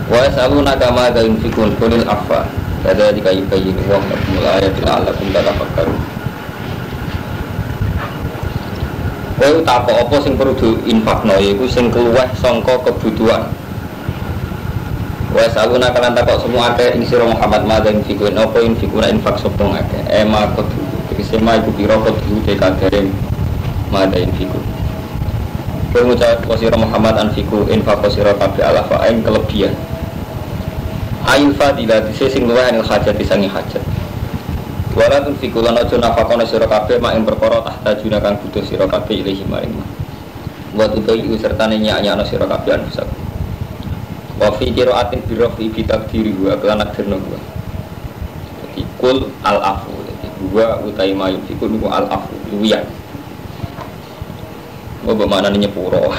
Wa yasalunaka ma za yunfikun qulil afwa kadzalika yubayyinu Allahu lakumul ayati la'allakum tatafakkarun. Kowe tak apa sing perlu diinfakno yaiku sing keluweh sangka kebutuhan. Wa yasalunaka lan takok semua akeh ing sira Muhammad ma za yunfikun apa yunfikuna infak sapa akeh ema kudu sema iku pira kudu dekadere ma za yunfikun. Pengucap wasira Muhammad anfiku infak wasira kabeh alafa ing kelebihan ayul fadilah sing luwih anil hajat disangi hajat wala tunfiku lan aja nafakana sira kabeh mak ing perkara tahta juna kang butuh sira kabeh ilahi maring wa tutai sertane nyanyana sira kabeh anusak wa fi qiraatin bi rafi bi takdiri wa lan akdirna wa dadi kul al afu dadi wa utai mayun fiku niku al afu luwih. Oh, bagaimana ini nyepuro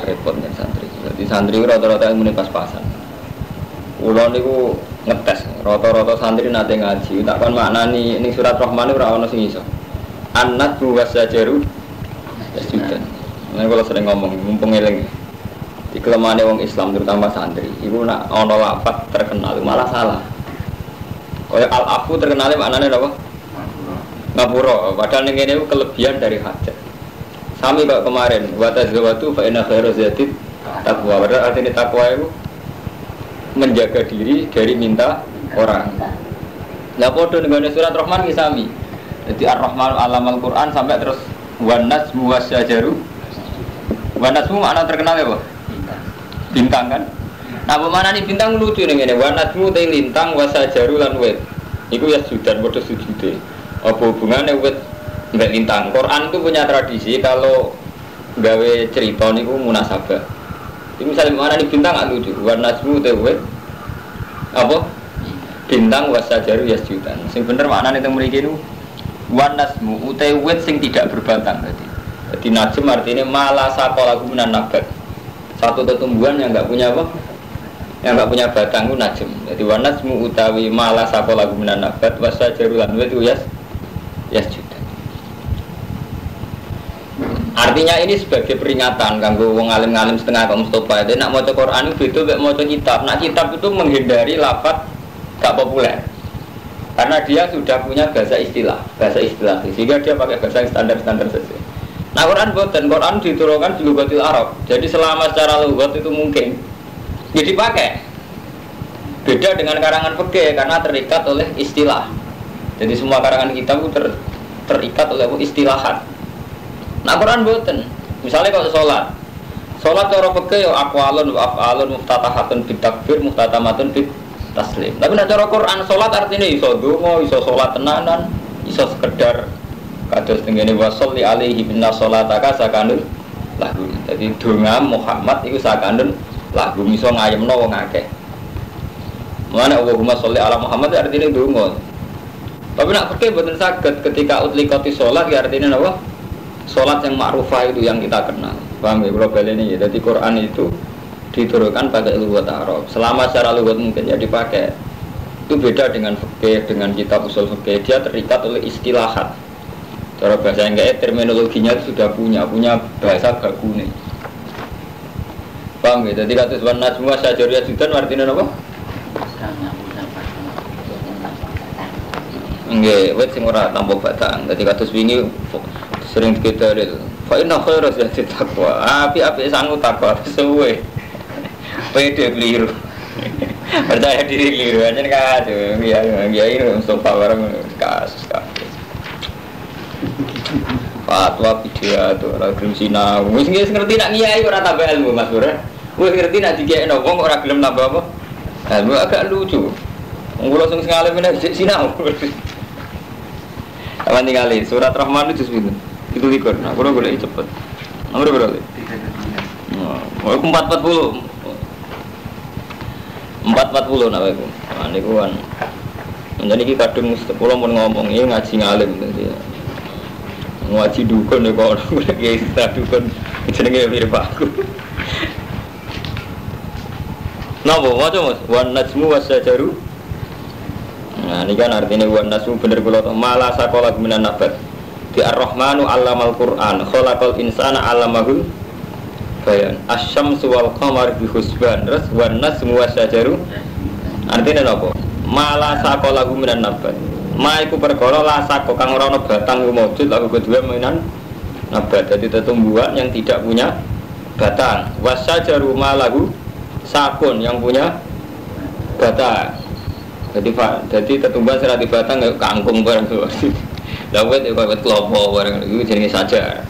repotnya santri. Jadi santri rata-rata yang muni pas-pasan. Ulo niku ngetes. Rata-rata santri nate ngaji. Tak kon maknani ning surat Rahman ora ana sing iso. Annat buwasajaru sudah. Nek kula sering ngomong mumpung eling. Di kelemahane wong Islam terutama santri, iku nak ana lafaz terkenal malah salah. Kaya al-afu terkenal maknane apa? Ngapura. Padahal ning kene kelebihan dari hajat. Sami kok kemarin watazawatu fa inna khairu zati taqwa. Berarti artinya takwa itu menjaga diri dari minta orang. Lah padha dengan surat Rahman ki sami. Jadi Ar-Rahman alamal Quran sampai terus wan najmu wasyajaru. Wan najmu makna terkenal apa? Bintang kan? Nah, bagaimana nih bintang lucu ning ngene. Wan najmu te lintang wasyajaru lan wit. Iku ya sudan padha sujude. Apa hubungane wit mbak lintang? Quran itu punya tradisi kalau gawe cerita niku munasabah. Ini misalnya mana nih bintang nggak lucu? Warna najmu tewet apa? Bintang wasajaru yasjudan. Sing bener mana nih teng mriki niku? Warna najmu tewet sing tidak berbatang berarti. Jadi najm artinya malah sakola gumunan nabat. Satu tumbuhan yang nggak punya apa? Yang nggak punya batang itu najm. Jadi warna najmu utawi malah sakola gumunan nabat wasajaru lan wet yasjudan. Artinya ini sebagai peringatan kanggo wong alim-alim setengah kaum Mustafa. Dia nak maca Quran itu beda mek maca kitab. Nak kitab itu menghindari lafaz gak populer. Karena dia sudah punya bahasa istilah sehingga dia pakai bahasa yang standar-standar saja. Nah, Quran boten, Quran diturunkan di lughatil Arab. Jadi selama secara lughat itu mungkin ya dipakai. Beda dengan karangan fikih karena terikat oleh istilah. Jadi semua karangan kitab itu terikat oleh istilahat. Nah, Quran boten. Misalnya kalau sholat cara fikih ya aqwalun wa af'alun muftatahatun bit takbir muftatamatun bit taslim. Tapi nek cara Quran sholat artinya iso donga, iso sholat tenanan, iso sekedar kados tengene wa sholli alaihi binna sholataka sakanun lahu. Jadi donga Muhammad iku sakanun lahu iso ngayemno wong akeh. Mana Allahumma sholli ala Muhammad artinya donga. Tapi nek fikih boten saged ketika utlikati sholat ya artinya apa? Sholat yang ma'rufah itu yang kita kenal. Paham ya global ini ya. Jadi Quran itu diturunkan pakai lughat Arab. Selama secara lughat mungkin ya dipakai. Itu beda dengan fikih, dengan kitab usul fikih. Dia terikat oleh istilahat. Cara bahasa yang kayak terminologinya sudah punya bahasa bagune. Paham ya? Jadi katus wan najmu wasyajaru yasjudan artinya apa? Nggih, wit sing ora tampa batang. Dadi kados wingi sering kita dalil. Fa inna khairu zati taqwa. Api-api sangu takwa suwe. Pede keliru. Percaya diri keliru aja kacau. Ya ini Mustafa bareng kasus kabeh. Fatwa video tuh ora gelem sinau. Wis ngerti nak ngiyai ora tambah ilmu Mas Bro. Wis ngerti nak dikekno wong ora gelem nambah apa? Ilmu agak lucu. Wong kula sing ngalim nek sinau. Kapan tinggalin surat Rahman itu sebetulnya itu likur. Nah, kurang boleh cepet. Nomor berapa? 440. 440 nak aku. Nah, ini kan. Menjadi kita kadung sepuluh mau ngomong ini ngaji ngalim gitu ya. Ngaji dukun ya kok udah kita dukun jenenge mirip aku. Napa waca Mas? Wan najmu wasyajaru. Nah, ini kan artinya wan najmu bener kula to mala sakola minan nabat. Di Ar-Rahmanu 'allamal Qur'an, khalaqal insana 'allamahul bayan. Asyamsu wal qamar bi husban. Terus wan najmu wasyajaru. Artinya apa? Mala saqalahu minan nabat. Ma iku perkara la saqo kang ora ana batang wujud lagu kedua minan nabat. Jadi tumbuhan yang tidak punya batang. Wasyajaru ma lahu sakun yang punya batang. Jadi tumbuhan serati batang kayak kangkung barang tuh. Lawet ya kayak kelopo barang itu jenis saja.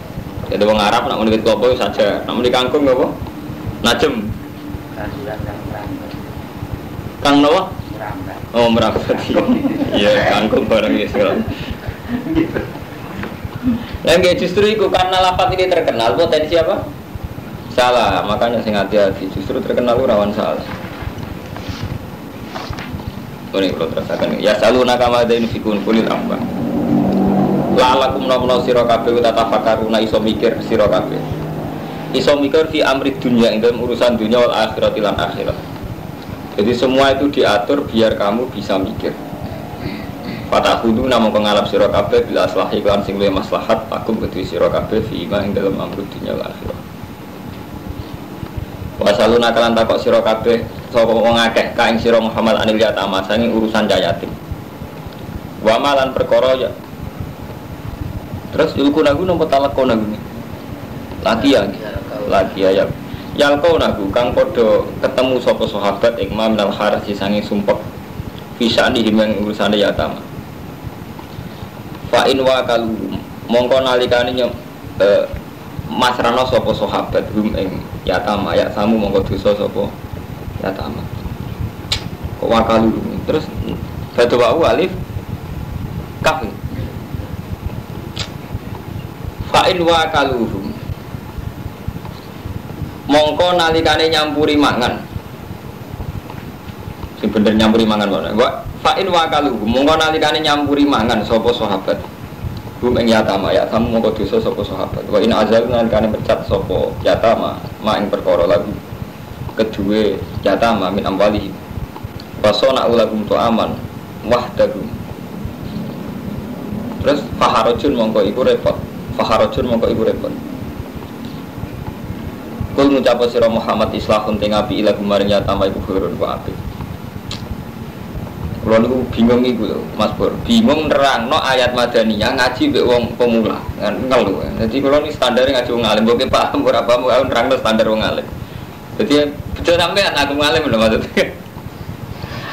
Jadi orang Arab nak menikah kelopo saja. Nak menikah kangkung apa? Najem. Kang Noah? Oh merambat. Iya kangkung barang ini sekarang. Lagi justru itu karena lafaz ini terkenal potensi apa? Salah. Makanya sing hati-hati. Justru terkenal rawan salah. Ini kalau terasakan. Ya saluna kama dain fikun kulil amba. Lalakum nomno sira kabeh tatafakaruna iso mikir sira kabeh. Iso mikir fi amri dunya ing dalam urusan dunia wal akhirat lan akhirat. Jadi semua itu diatur biar kamu bisa mikir. Fatahudu namung ngalap sira kabeh bila aslahi lan sing luwih maslahat akum kedhi sira kabeh fi ima ing dalam amri dunya wal akhirat. Wasaluna kalan takok sira kabeh sapa wong akeh ka ing sira Muhammad anil yatama sange urusan yatim. Wa malan perkara ya. Terus ilku nagu nompo talako nagu ni lagi ya yalkau nagu kang podo ketemu sopo sahabat ikma minal haras sangi sumpek bisa dihimang urusan yatama fa'in wa kalu mongko nalikani masrano sopo sahabat hum ing yatama ya samu mongko dosa sopo yatama kok wakalu terus batu wa'u alif kaf fa'in wa kaluhum mongko nalikane nyampuri mangan sing bener nyampuri mangan wae fa'in wa kaluhum mongko nalikane nyampuri mangan sapa sahabat hum ing yatama ya kamu mongko dosa sapa sahabat wa in azal nalikane pecat sapa yatama ma ing perkara lagu kedue yatama min amwalihi wasona ulagum tu aman wahdahum terus faharajun mongko iku repot faharajun mongko ibu repot. Kul ngucap sira Muhammad islahun teng api ila gumaring yatama iku khairun wa api. Kulo niku bingung iku lho, Mas Pur. Bingung nerangno ayat madaniyah ngaji mbek wong pemula. Ngelu. Dadi kulo ni standar ngaji wong alim, mbok paham ora paham nerangno standar wong alim. Dadi betul sampean aku ngalim lho maksudnya.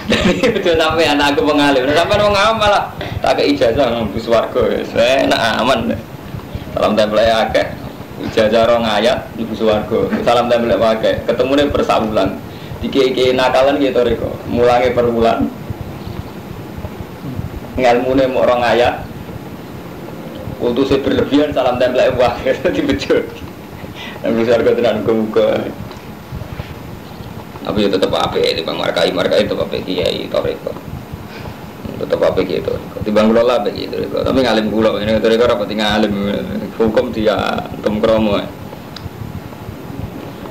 Jadi betul sampean aku ngalim. Sampean wong awam malah tak ke ijazah nang swarga wis enak aman. Salam tempel akeh, ijazah rong ayat ibu swarga. Salam tempel akeh, ketemune per sak wulan. Diki-iki nakalan gitu reko, mulange per wulan. Ngelmune mok rong ayat. Kultuse berlebihan salam tempel akeh dibejot. Nang swarga tenan muga-muga. Tapi tetep apik di Bang Markai tetep apik kiai toreko. Tetap apa gitu, timbang kelola begitu. Tapi ngalim gula ini mereka rapat ngalim hukum dia temkromo.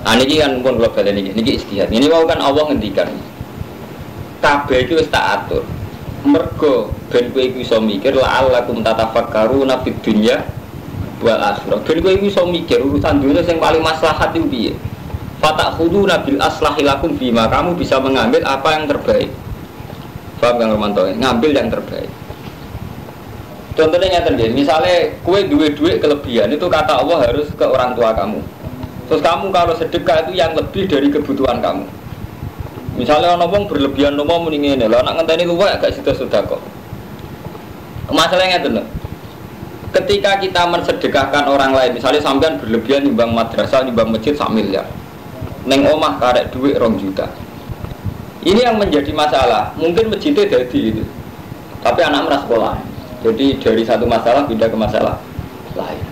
Ini kan pun global ini istihad. Ini mau kan Allah ngendikan. Kabeh itu tak atur. Mergo ben kowe iku iso mikir la'allakum tatafakkaruna fid dunya wal akhirah. Ben kowe iku iso mikir urusan dunia yang paling maslahat itu piye. Fatakhuduna bil aslahi lakum bima kamu bisa mengambil apa yang terbaik. Paham Kang Romanto? Ngambil yang terbaik. Contohnya nyata misalnya kue duit kelebihan itu kata Allah harus ke orang tua kamu. Terus kamu kalau sedekah itu yang lebih dari kebutuhan kamu. Misalnya orang ngomong berlebihan ngomong mendingin lah, anak ngenteni luwek agak sudah kok. Masalahnya itu loh. Ketika kita mensedekahkan orang lain, misalnya sampean berlebihan nyumbang madrasah, nyumbang masjid 1 miliar. Neng omah karek duit 2 juta. Ini yang menjadi masalah. Mungkin masjidnya jadi itu, tapi anak merasa sekolah. Jadi dari satu masalah pindah ke masalah lain.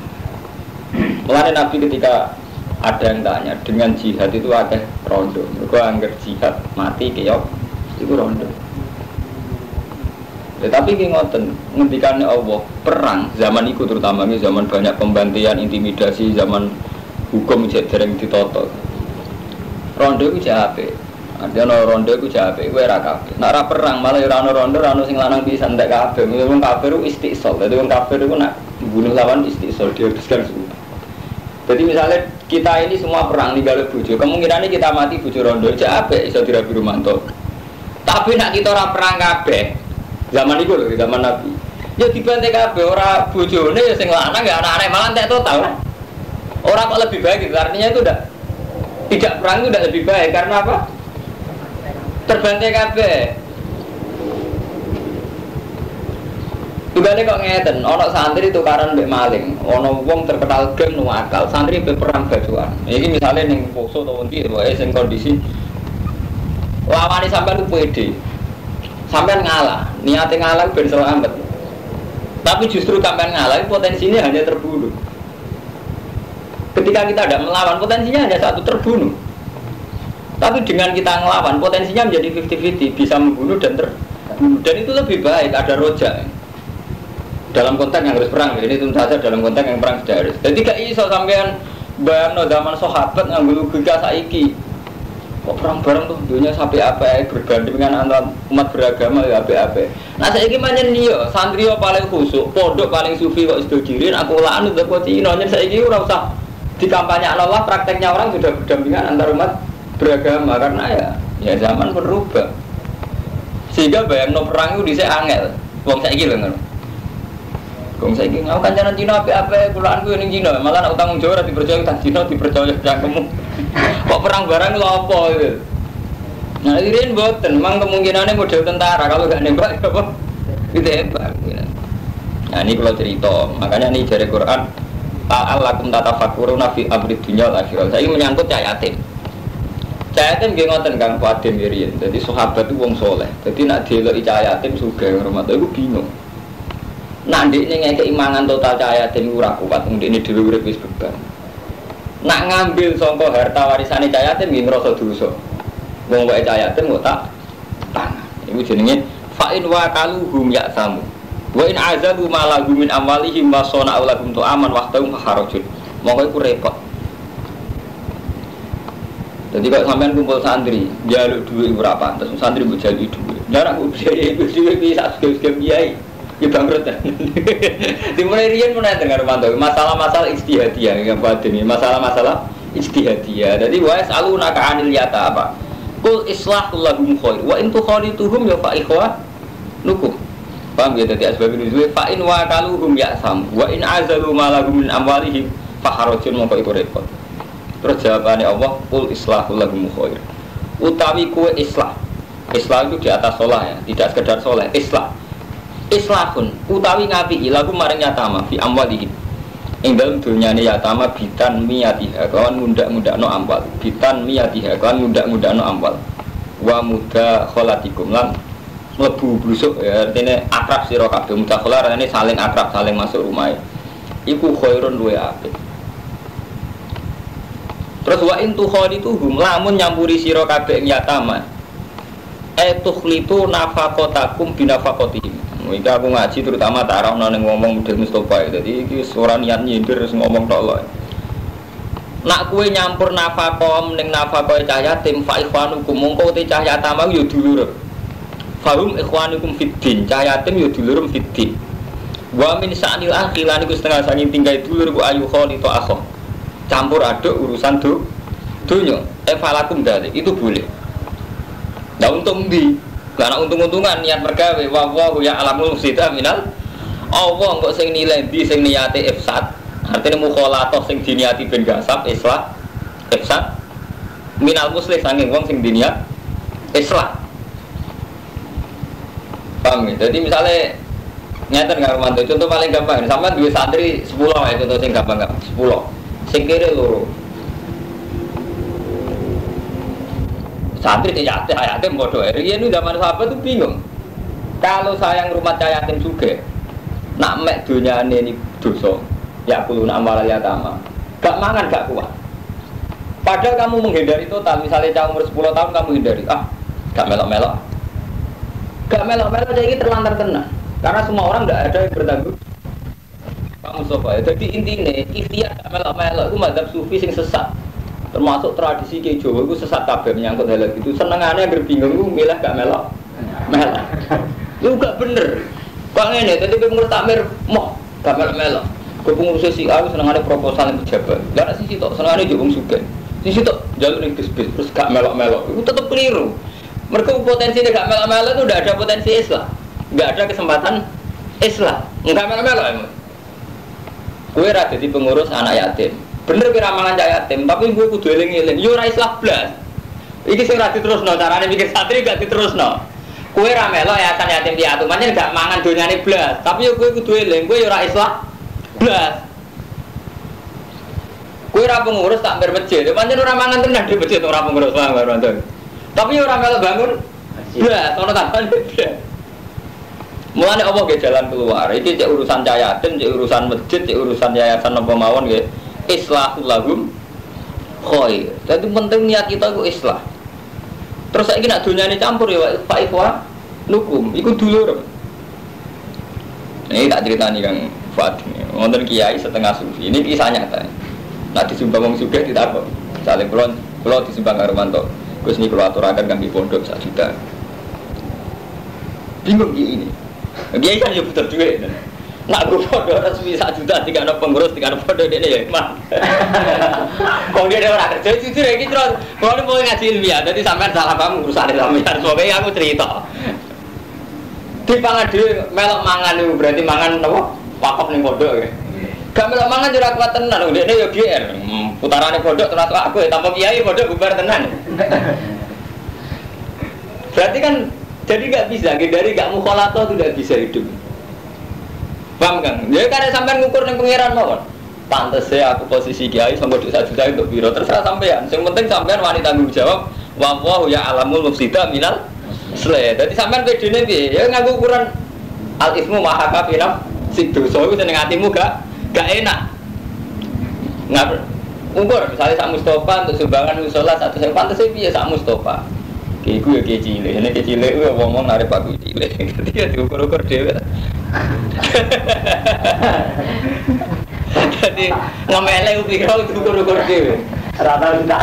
Mulanya Nabi ketika ada yang tanya dengan jihad itu ada rondo. Mereka anggap jihad mati keok itu rondo. Tetapi ngoten ngendikannya Allah perang zaman itu terutama ini zaman banyak pembantian, intimidasi, zaman hukum dereng ditoto. Rondo itu jahat. Ada rondo itu jape, gue rakabe. Nak ra perang malah rondo sing lanang bisa ndak kabeh. Wong kafir itu istiqsal. Jadi wong kafir itu nak bunuh lawan istiqsal dihabiskan semua. Jadi misalnya kita ini semua perang ninggal bojo. Kemungkinannya kita mati bojo rondo aja apik iso dirabi rumanto. Tapi nak kita ora perang kabeh. Zaman iku lho, zaman Nabi. Ya dibantai kabeh ora bojone ya sing lanang ya anak-anak malah entek total. Orang kok lebih baik gitu. Artinya itu tidak perang itu udah lebih baik karena apa? Terbantai kabeh. Tugale kok ngeten, ana santri tukaran mbek maling, ana wong terkenal geng nu akal, santri be perang bajuan. Iki misale ning Poso utawa ndi wae sing kondisi lawane sampean ku pede. Sampean ngalah, niate ngalah ben selamat. Tapi justru sampean ngalah potensinya hanya terbunuh. Ketika kita tidak melawan, potensinya hanya satu, terbunuh. Tapi dengan kita ngelawan, potensinya menjadi 50-50, bisa membunuh dan terbunuh. Dan itu lebih baik, ada rojak. Dalam konteks yang harus perang, ini tentu saja dalam konteks yang perang sudah harus. Jadi gak iso sampean bayangno zaman sahabat ngambil logika saiki. Kok perang bareng tuh dunia sampai apa bergandengan antara umat beragama ya apa. Nah saiki manjen yo santri paling khusuk, pondok paling sufi kok iso jirin aku lan udah kok Cina nyen saiki ora usah dikampanye Allah, prakteknya orang sudah berdampingan antar umat beragama karena ya zaman berubah. Sehingga bayangno perang itu dhisik angel. Wong saiki lho ngono. Wong saiki ngau kancanan Cina apik-apik kulaanku ning Cina, malah nek utang Jawa ora dipercaya utang Cina dipercaya cangkemmu. Kok perang barang lho apa gitu. Nah, ini mboten, memang kemungkinannya model tentara kalau enggak nembak apa? Gitu hebat. Nah, ini kalau cerita, makanya ini jare Quran ta'allakum tatafakkuruna fi amri dunya wal akhirah. Saiki menyangkut cah yatim. Cah yatim nggih ngoten Kang Fadim riyen. Dadi sahabat itu wong saleh. Dadi nek deloki cah yatim sugih rumah iku bingung. Nak ndekne ngekeki mangan total cah yatim ora kuat, ndekne dhewe urip wis beban. Nak ngambil sangka harta warisane cah yatim nggih ngrasa dosa. Wong wae cah yatim kok tak tangan. Iku jenenge fa in wa kaluhum ya'samu. Wa in azabu ma lahum min amwalihim wa sana'u lahum tu'aman waqtahum harajun. Monggo iku repot. Jadi kalau sampean kumpul santri, njaluk dhuwit ora pantes, santri mbok jaluk dhuwit. Ndak kok biaya iku dhuwit bisa segel-segel kiai. Ya bangkrut. Dimulai riyen menawa dengar mantau masalah-masalah ijtihadiyah yang badhe masalah-masalah ijtihadiyah. Jadi wa yasalunaka 'anil yata apa? Qul islahul lahum khair wa in tukhalituhum ya fa ikhwanukum. Paham ya tadi asbab nuzul fa in wa kaluhum ya'sam wa in azalu ma lahum min amwalihim fa harajun mongko iku repot. Terus jawabannya Allah qul islahul lahum khair. Utawi kowe islah. Islah itu di atas sholah ya, tidak sekedar sholah, islah. Islahun utawi ngapiki lagu maring yatama fi amwalihim. Ing dalem dunyane yatama bitan miyatiha kawan mundak-mundakno amwal. Bitan miyatiha kawan mundak-mundakno amwal. Wa muda kholatikum lan mlebu blusuk ya artine akrab sira kabeh mudakhalah artine saling akrab, saling masuk rumah. Iku khairun luwe apik. Terus wa in tukhadituhum lamun nyampuri sira kabeh ing yatama. Tukhlitu nafaqatakum binafaqatihim. Iki aku ngaji terutama tak arahno ning ngomong model Mustofa. Jadi iki ora niat nyindir terus ngomong tok lho. Nak kowe nyampur nafaqom ning nafaqoe cah yatim fa ikhwanukum mongko te cah yatim yo dulur. Fahum ikhwanukum fiddin, cah yatim yo dulur fiddin. Wa min sa'nil akhi lan iku setengah saking tinggal dulur ku ayu khalito akho. Campur aduk urusan dunya. Falakum dalik itu boleh. Nah untung di karena untung-untungan niat mergawe wa ya alamul mufsida minal Allah kok sing nilai di sing niate ifsad artinya mukhalatoh sing diniati ben gasab islah ifsad minal muslih sanging wong sing diniat islah. Paham ya? Jadi misalnya nyata nggak mantu contoh paling gampang sama dua santri 10 ya contoh sing gampang 10 sing kiri loro santri tidak yatim bodoh. Ini zaman sahabat tuh bingung. Kalau sayang rumah cah yatim juga, nak mek dunia ini dosa, ya kulun amal yatama. Gak mangan gak kuat. Padahal kamu menghindari total. Misalnya cah umur 10 tahun kamu hindari, gak melok-melok. Gak melok-melok jadi terlantar tenang. Karena semua orang gak ada yang bertanggung. Pak Mustafa. Jadi intinya ikhtiar gak melok-melok itu mazhab sufi sing sesat. Termasuk tradisi ke Jawa itu sesat kabeh menyangkut hal itu. Senengannya berbingung itu milah gak melok. Lu gak bener. Kok ngene tadi pengen takmir moh gak melok-melok. Kepengurusan si A senengane proposal yang pejabat. Lah nek sisi tok senengane yo wong sugih. Sisi tok jalur ning bis terus gak melok-melok. Itu tetep keliru. Mereka potensinya gak melok-melok itu udah ada potensi Islam. Enggak ada kesempatan Islam. Enggak melok-melok emang. Kowe ra dadi pengurus anak yatim. Bener kira mangan cah yatim, tapi kowe kudu eling-eling. Yo ora Islam blas. Iki sing ra diterusno, carane mikir santri gak diterusno. Kowe ra melok yayasan yatim piatu, pancen gak mangan donyane blas. Tapi yo kowe kudu eling, kowe yo ora Islam blas. Kowe ora pengurus tak ber masjid, pancen ora mangan tenan di masjid ora pengurus paham karo anda. Tapi ora melok bangun blas, ono tambahan blas. Mulane apa ge jalan keluar? Iki cek urusan cah yatim, cek urusan masjid, cek urusan yayasan napa mawon nggih. Islahul lahum khair. Jadi penting niat kita itu islah. Terus saiki nek donyane campur ya Pak Ikhwan nukum, iku dulur. Ini tak ceritani Kang Fuad. Wonten kiai setengah sufi. Ini kisah nyata. Nah disumbang wong sugih ditakok. Misale kula disumbang karo Manto. Gus niki kula aturaken kangge pondok 1 juta. Bingung iki ini. Kiai kan yo butuh duit. Nak gue foto resmi 1 juta, 3 anak pengurus, 3 anak foto dia ya emang. Kalau dia ada orang kerja, jujur ya gitu. Kalau dia mau ngaji ilmiah, jadi sampai salah kamu urusan ilmiah. Pokoknya aku cerita. Di pangan dia melok mangan itu berarti mangan apa? Wakaf nih foto ya. Gak melok mangan juga kuat tenan. Dia ya GR. Putarannya foto terus aku ya tanpa kiai foto bubar tenan. Berarti kan jadi gak bisa. Dari gak mukhalato itu gak bisa hidup. Paham kan? Jadi karena sampai ngukur yang pengiran mawon. Pantes ya aku posisi kiai sama 1 juta untuk biro terserah sampean. Yang penting sampean wanita tanggung jawab. Wallahu ya alamul mufsida minal sleh. Jadi sampean bedene piye? Ya nganggo ukuran al ismu mahaka finam sik dosa iku seneng atimu gak enak. Ngapa? Ukur misalnya sak Mustofa untuk sumbangan musala 100.000 pantes piye sak Mustofa. Iku ya kecile, ini kecile itu ngomong narik paku cile, dia diukur-ukur dewe. Jadi ngemele upiro diukur-ukur dewe. Rata tidak.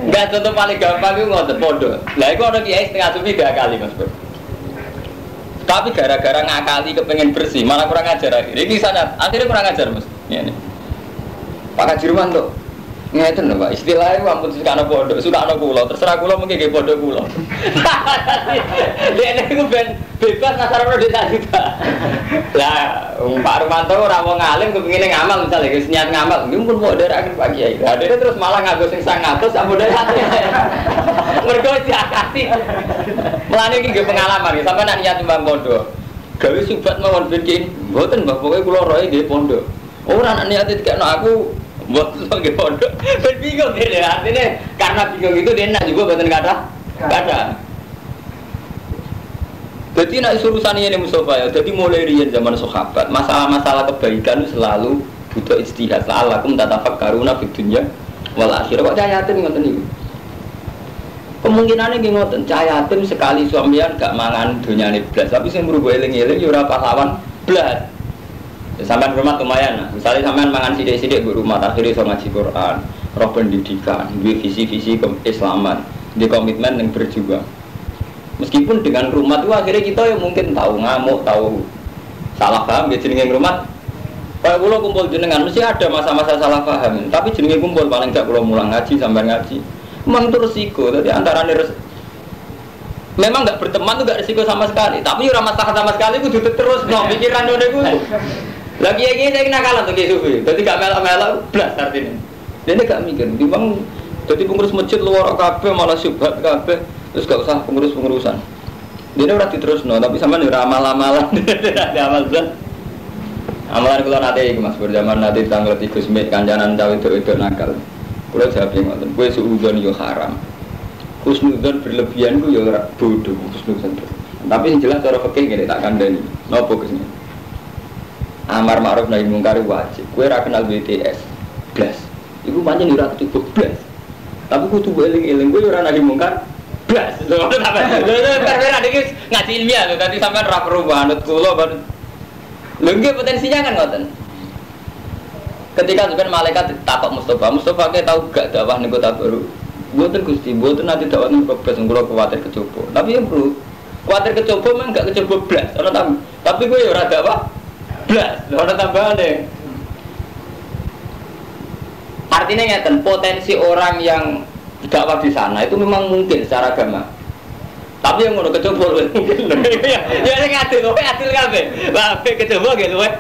Enggak contoh paling gampang itu ngotot pondok. Lah itu ada kiai setengah sufi 3 kali Mas Bro. Tapi gara-gara ngakali kepengen bersih, malah kurang ajar akhirnya. Ini kisahnya, akhirnya kurang ajar Mas. Ini. Pak Kajirman tuh. Ngeten lho Pak, istilahnya ampun suka ana pondok, suka ana kula, terserah kula mengke nggih pondok kula. Dene iku ben bebas nasarane dhewe tak juta. Lah, Pak Rumanto ora wong alim kepengine ngamal misale wis niat ngamal, nggih pun kok nderekaken Pak Kiai. Lah dene terus malah nganggo sing 100 ampun dhewe. Mergo diakati. Mulane iki nggih pengalaman nggih, sampeyan nek niat timbang pondok. Gawe subat mawon ben ki, mboten Mbah, pokoke kula roe nggih pondok. Ora nek niat dikekno aku buat sebagai pondok, bingung dia artinya karena bingung itu dia nak juga buatan kata. Jadi nak urusan ini Mustafa ya. Jadi mulai rian zaman sahabat, masalah-masalah kebaikan selalu butuh ijtihad. La'allakum tatafakkaruna fid dunya wal akhirah. Kok cayatin ngoten niku? Kemungkinane nggih ngoten, cayatin sekali suamian gak mangan donyane blas, tapi sing merubah eling-eling ya ora pahlawan blas. Sampai rumah lumayan lah. Misalnya sampai mangan sidik-sidik di rumah, akhirnya so ngaji Quran, roh pendidikan, visi-visi keislaman, di komitmen yang berjuang. Meskipun dengan rumah itu akhirnya kita yang mungkin tahu ngamuk, tahu salah paham, ya jenenge rumah. Kalau pulau kumpul jenengan, mesti ada masa-masa salah paham. Tapi jenenge kumpul paling gak pulau mulang ngaji sampai ngaji. Memang itu resiko. Jadi antara memang nggak berteman itu nggak resiko sama sekali. Tapi orang masalah sama sekali itu terus no pikiran udah gue. Lagi ini saya kena kalah tuh Sufi, jadi gak melak-melak, belas artinya. Dia gak mikir, timbang jadi pengurus masjid luar kabeh malah syubhat kabeh, terus gak usah pengurus-pengurusan. Dia udah diterus no, tapi sama nih ramal-amalan, ada amal belas. Amalan kalau nanti Mas berjaman nanti tanggal 3 Mei kancanan cawe itu nakal. Kalau jawab yang ngotot, gue suudzon yo haram, husnudzon berlebihan gue yo bodoh husnudzon. Tapi yang jelas cara fikih gini tak kandani, nopo kesini. Amar ma'ruf nahi mungkar wajib. Kowe ra kenal BTS. Blas. Iku pancen ora cukup blas. Tapi kudu eling-eling kowe ora nahi mungkar. Blas. Lho apa? Lho iki ngaji ilmiah lho tadi sampean ra perubahan kula ban. Lho nggih potensinya kan ngoten. Ketika sampean malaikat takok Mustafa ke tahu gak dakwah ning kota baru. Mboten Gusti, mboten nanti dakwah ning kota kula kuwatir kecoba. Tapi ya perlu Kuatir kecoba memang enggak kecoba blas. Tapi gue ya ora ada apa? Blas. Ora tambahane. Artinya ngeten, potensi orang yang dakwah di sana itu memang mungkin secara agama. Tapi yang ngono kecoba mungkin. Ya sing adil kabeh. Lah kecoba nggih luwih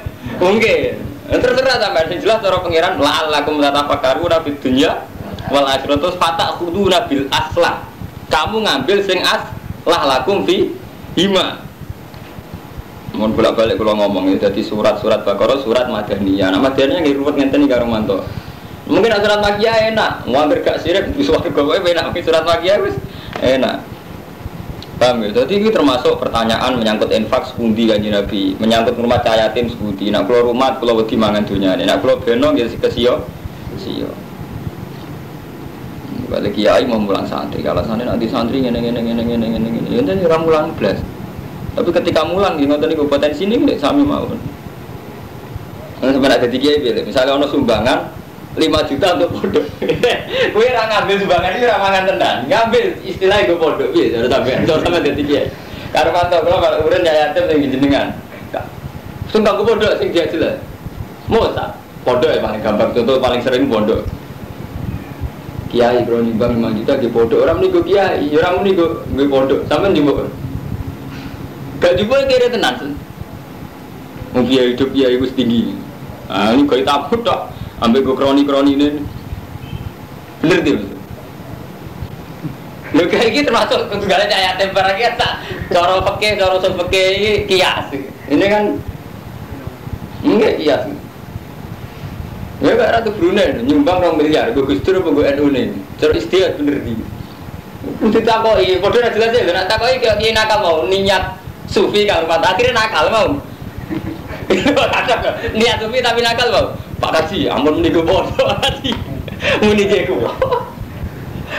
mungkin. Terserah sampean sing jelas cara pangeran la'allakum tatafakkaruna fid dunya wal akhirah terus fatakhuduna bil aslah. Kamu ngambil sing aslah lakum fi hima. Mun bolak-balik kula ngomong ya dadi surat-surat Baqarah, surat Madaniyah. Nah Madaniyah nggih ruwet ngenten iki karo mantu. Mungkin surat Makkiyah enak, nganggur gak sirik wis wae kowe enak surat Makkiyah wis enak. Paham ya? Jadi ini termasuk pertanyaan menyangkut infak sepundi kanjeng Nabi, menyangkut rumah cahaya yatim sepundi. Nak kula rumah kula wedi mangan dunyane, nak kula beno nggih kesiyo. Balik kiai mau mulang santri, kalau nanti santri ngene. Enten ora mulang blas. Tapi ketika mulang nggih ngoten niku potensi niku sami mawon. Sebenarnya ada kiai pilih, misalnya ono sumbangan 5 juta untuk pondok. Kowe ora ngambil sumbangan iki ora mangan tenan. Ngambil istilah go pondok piye cara sampean dadi kiai. Karo kantor kula kalau urun yatim ning jenengan. Sumbang go pondok sing dia jelas. Mosa pondok ya paling gampang contoh paling sering pondok. Kiai bro nyumbang 5 juta di pondok. Ora muni go kiai, ora muni go pondok. Sampeyan njupuk. Gak njupuk kira tenan. Wong kiai hidup kiai wis tinggi. Ah ini kaya tamu tok. Ambil gue kroni ini, bener dia. Lo kayak gitu termasuk segala cahaya temperannya tak. Cara pakai, cara pakai kias. Ini kan enggak kias. Ya kayak Ratu Brunei nyumbang 2 miliar, gue Gustur apa gue NU nih. Cara istiadat bener dia. Mesti takoi, bodoh jelas ya. Nak takoi kayak nakal mau niat sufi kalau pada akhirnya nakal mau. Niat sufi tapi nakal mau. Pak Kaji, ampun meniku bodoh Kaji. Meniku kulo.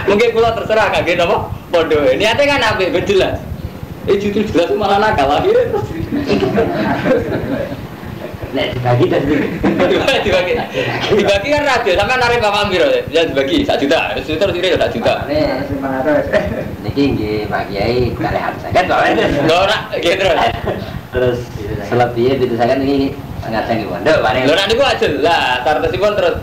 Mungkin kulo terserah kaget apa? Bodoh. Niatnya kan apik, jelas. Justru jelas malah nakal akhirnya terus. Nek dibagi kan radio, sampai narik Bapak Amir ya dibagi 1 juta, terus ini 1 juta. Ini 500. Niki nggih Pak Kiai kalehan saged Pak. Ora, nggih terus. Terus selebihnya itu saged niki ngajeng di pondok paling. Lho nek niku jelas, sartesipun terus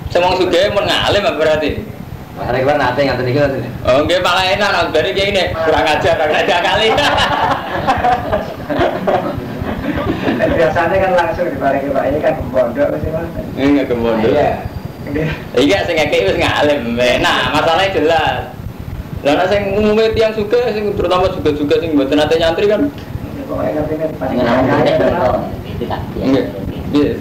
semong sugih mun ngalim berarti. Mare kula nate ngaten niki lho. Oh nggih malah enak nang bari kiai ini kurang ajar kali. Biasanya kan langsung dibarengi Pak ini kan ke pondok sih Mas. Enggak ke pondok. Iya sing ngekeki wis ngalim. Nah, masalahnya jelas. Lah nek sing umume tiyang sugih sing terutama juga sing mboten nate nyantri kan. Pokoke ngerti kan panjenengan itu tak. Nggih. Piye?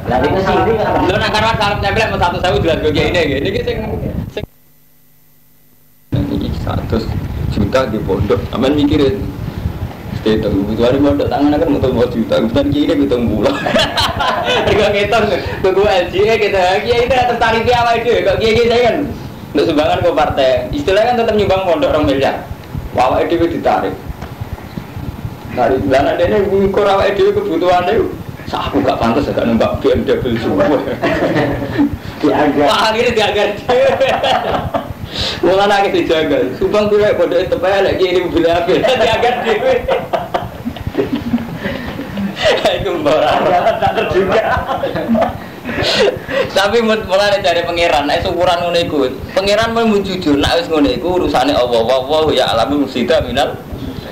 Lah niku sing lho nek karep salep nyampe 100.000 jelas kok ini nggih. Niki sing 100 juta di pondok, aman mikirin. Kita kebutuhan pondok tangan akan mau juta, kebutuhan kiri kita mulai. Kita ngitung, tunggu LGE kita, kiai itu atas tarif apa itu? Kok kiai saya kan, untuk sumbangan ke partai, istilahnya kan tetap nyumbang pondok 2 miliar. Wawa itu ditarik. Tarik dana dia ini mengukur wawa itu kebutuhan itu. Aku gak pantas agak nembak BMW semua. Wah akhirnya diagar. Mulai lagi dijaga, subang bila bodoh itu payah lagi ini mobil apa? Diagar dewi. Itu barang tak terduga. Tapi mulai dari pangeran, ukuran ngono iku. Pangeran mau jujur, nek wis ngono iku urusane Allah ya alamu musida minal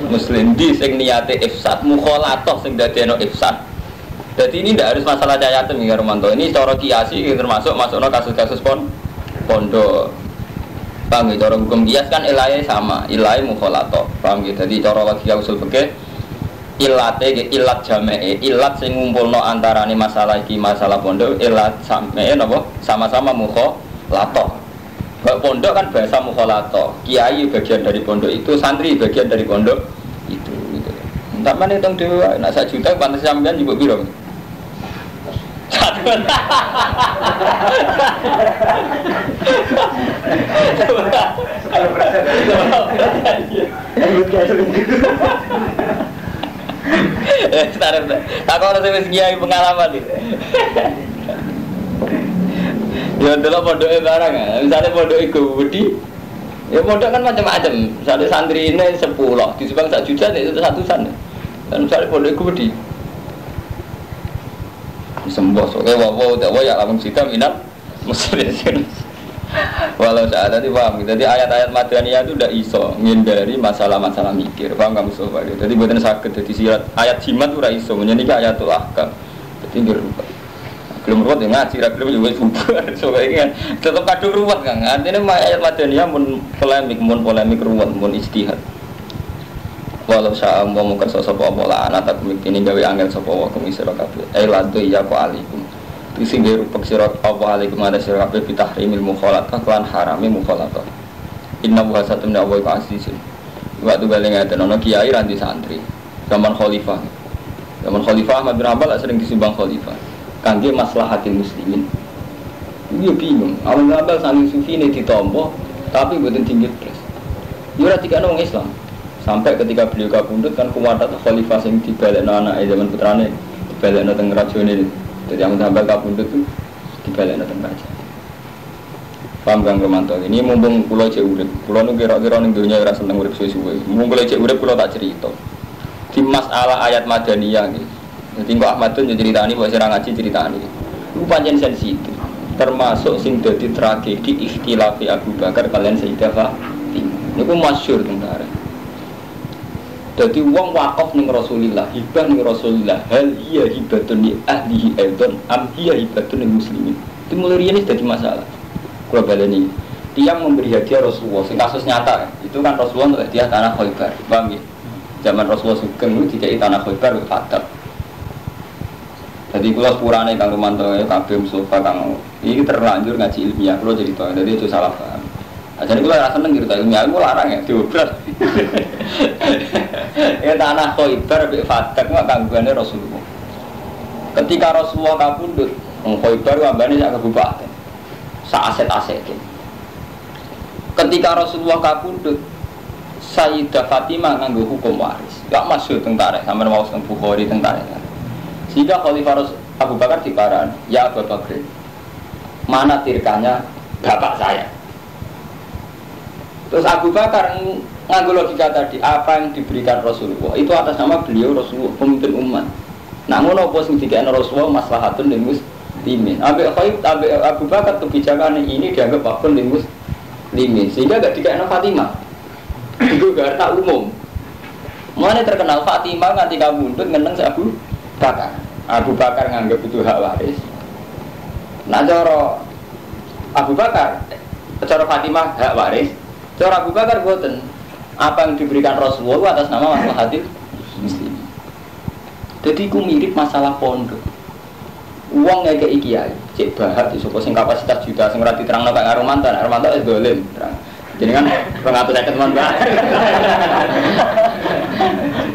muslim di sing niate ifsad mukhalatoh sing dadekno ifsad. Jadi ini tidak harus masalah cayatem ya Romanto. Ini cara kiasi termasuk masukno kasus-kasus pondok. Paham ya, cara hukum kias kan ilahnya sama, ilahnya mukhalato. Paham ya, jadi cara logika usul fikih ilate ilat jamae, ilat sing ngumpulno antarane masalah iki masalah pondok, ilat sampe napa sama-sama mukhalato. Kok pondok kan bahasa mukhalato. Kiai bagian dari pondok itu, santri bagian dari pondok itu gitu. Entar mana hitung dhewe, nek 1 juta pantes sampean juga piro? Tak kalau saya kiai pengalaman nih. Ya adalah pondoknya barang ya. Misalnya pondok itu gede, ya pondok kan macam-macam. Misalnya santri ini 10, di Subang 1 juta itu 100-an. Dan misalnya pondok itu gede. Sembos, oke, wow, ya langsung kita minat muslim. Walau saat tadi paham, jadi ayat-ayat Madaniyah itu udah iso ngindari masalah-masalah mikir, paham kamu sobat? Jadi buatan sakit, jadi sirat ayat jimat udah iso, menjadi ayatul ahkam, jadi ngerubah. Belum ruwet ya ngaji, belum juga bubar, sobat ini kan tetap kadung ruwet kan? Artinya ayat Madaniyah mun polemik ruwet, mun istihad. Walau saat mau kerso sopo pola anak tak ini gawe angel sopo wakum isro kabeh. Lado iya ko alikum. Isi gawe rupak sirot apa alikum ada siro kabeh bitahrimil mukhalatah klan harami mukhalatah. Inna buha satu menda awal kasisin. Waktu balik ngaten ono kiai ranti santri. Zaman khalifah Ahmad bin Hanbal sering disumbang khalifah. Kangge maslahatil muslimin. Iya bingung. Ahmad bin Hanbal saking sufi ini ditompo tapi mboten tinggi pres. Yo ora dikane wong Islam. Sampai ketika beliau kabundut kan kuwatat khalifah sing dibalekno anake zaman putrane dibalekno teng rajane. Jadi Ahmad Hanbal kabundut itu dibalekno teng raja. Paham Kang Romanto? Ini mumpung kula cek urip. Kula nu kira-kira ning donya ora seneng urip suwe-suwe. Mumpung kula cek urip kula tak cerita. Di masalah ayat Madaniyah iki. Jadi kok Ahmadun nyeritani kok sira ngaji ceritani. Iku pancen sensitif. Termasuk sing dadi tragedi ikhtilafi Abu Bakar kalian Sayyidah Fatimah. Niku masyhur teng tarikh. Jadi wong wakaf ning Rasulillah, hibah ning Rasulillah, hal iya hibatun li ahlihi aidon, am iya hibatun lil muslimin. Itu mulai ini jadi masalah. Kalau baleni, tiang memberi hadiah Rasulullah, sing kasus nyata, itu kan Rasulullah untuk hadiah tanah Khaybar, paham ya? Zaman Rasulullah Sugeng itu dikai tanah Khaybar ke Fatab. Jadi kalau sepurane Kang Romanto, Kabeh Mustafa, Kang ini terlanjur ngaji ilmiah, kalau jadi tahu, jadi itu salah paham. Jadi kalau rasa seneng gitu, ilmiah itu larang ya, diobrat. Ya tanah Khaybar be Fatak mak kangguane Rasulullah. Ketika Rasulullah kabundut, Khaybar ambane sak kabupaten. Sak aset-asete. Ketika Rasulullah kabundut, Sayyidah Fatimah nganggo hukum waris. Ya masyhur teng tarikh, sampeyan mau teng Bukhari teng tarikh. Sehingga Khalifah Abu Bakar diparan, ya Abu Bakar. Mana tirkanya bapak saya? Terus Abu Bakar nganggo logika tadi, apa yang diberikan Rasulullah itu atas nama beliau Rasulullah pemimpin umat. Namun apa sing dikene Rasulullah maslahatun lil muslimin. Abu Bakar kebijakan ini dianggap bakun lil muslimin sehingga enggak dikene Fatimah. Itu harta umum. Mana terkenal Fatimah nganti kabundut ngeneng si Abu Bakar. Abu Bakar nganggap itu hak waris. Nah cara Abu Bakar, cara Fatimah hak waris. Cara Abu Bakar boten. Apa yang diberikan Rasulullah atas nama maslahatil muslim. Jadi ku mirip masalah pondok. Uang ngeke iki ae, cek bahat iso sing kapasitas juta sing ora diterangno kaya karo mantan wis dolen terang. Jadi kan 250 teman Mbak.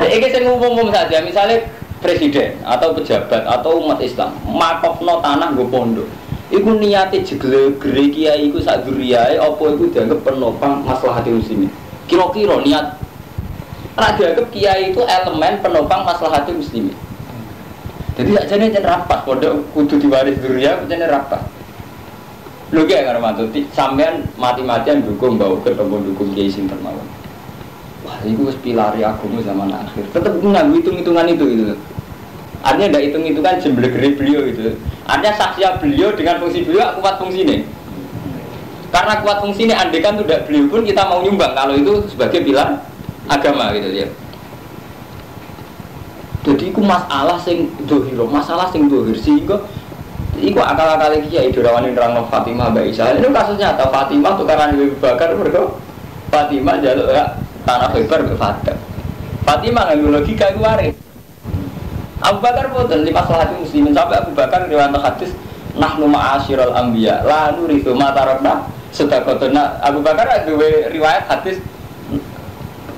Iki sing umum saja, misalnya presiden atau pejabat atau umat Islam makofno tanah nggo pondok. Iku niate jegle-gere kiai iku sak duriyae apa iku dianggap penopang maslahatil muslimin. Kira-kira niat ora dianggap kiai itu elemen penopang maslahatil muslimin. Jadi sakjane jen rapat pondok kudu diwaris duriya jen rapat. Lho ki karo mantuti sampean mati-matian dukung mbau ketemu dukung kiai sinten mawon. Wah, iku wis pilari agama zaman akhir. Tetep nganggo hitung-hitungan itu gitu. Artinya tidak hitung-hitungan jemblegere beliau itu. Artinya saksinya beliau dengan fungsi beliau kuat fungsinya. Karena kuat fungsinya andekan tidak beliau pun kita mau nyumbang kalau itu sebagai pilar agama gitu ya. Jadi itu masalah sing dohir sehingga itu akal-akal kiai Durawan nerangno Fatimah Mbak Isa. Itu kasusnya nyata Fatimah tukaran Abu Bakar mergo Fatimah jaluk tanah Khaybar ke Fatimah. Fatimah nganggo logika iku waris. Abu Bakar boten li maslahatil muslimin sampai Abu Bakar riwayat hadis nahnu ma'asyiral anbiya la nurithu ma tarakna sedekatuna. Abu Bakar duwe riwayat hadis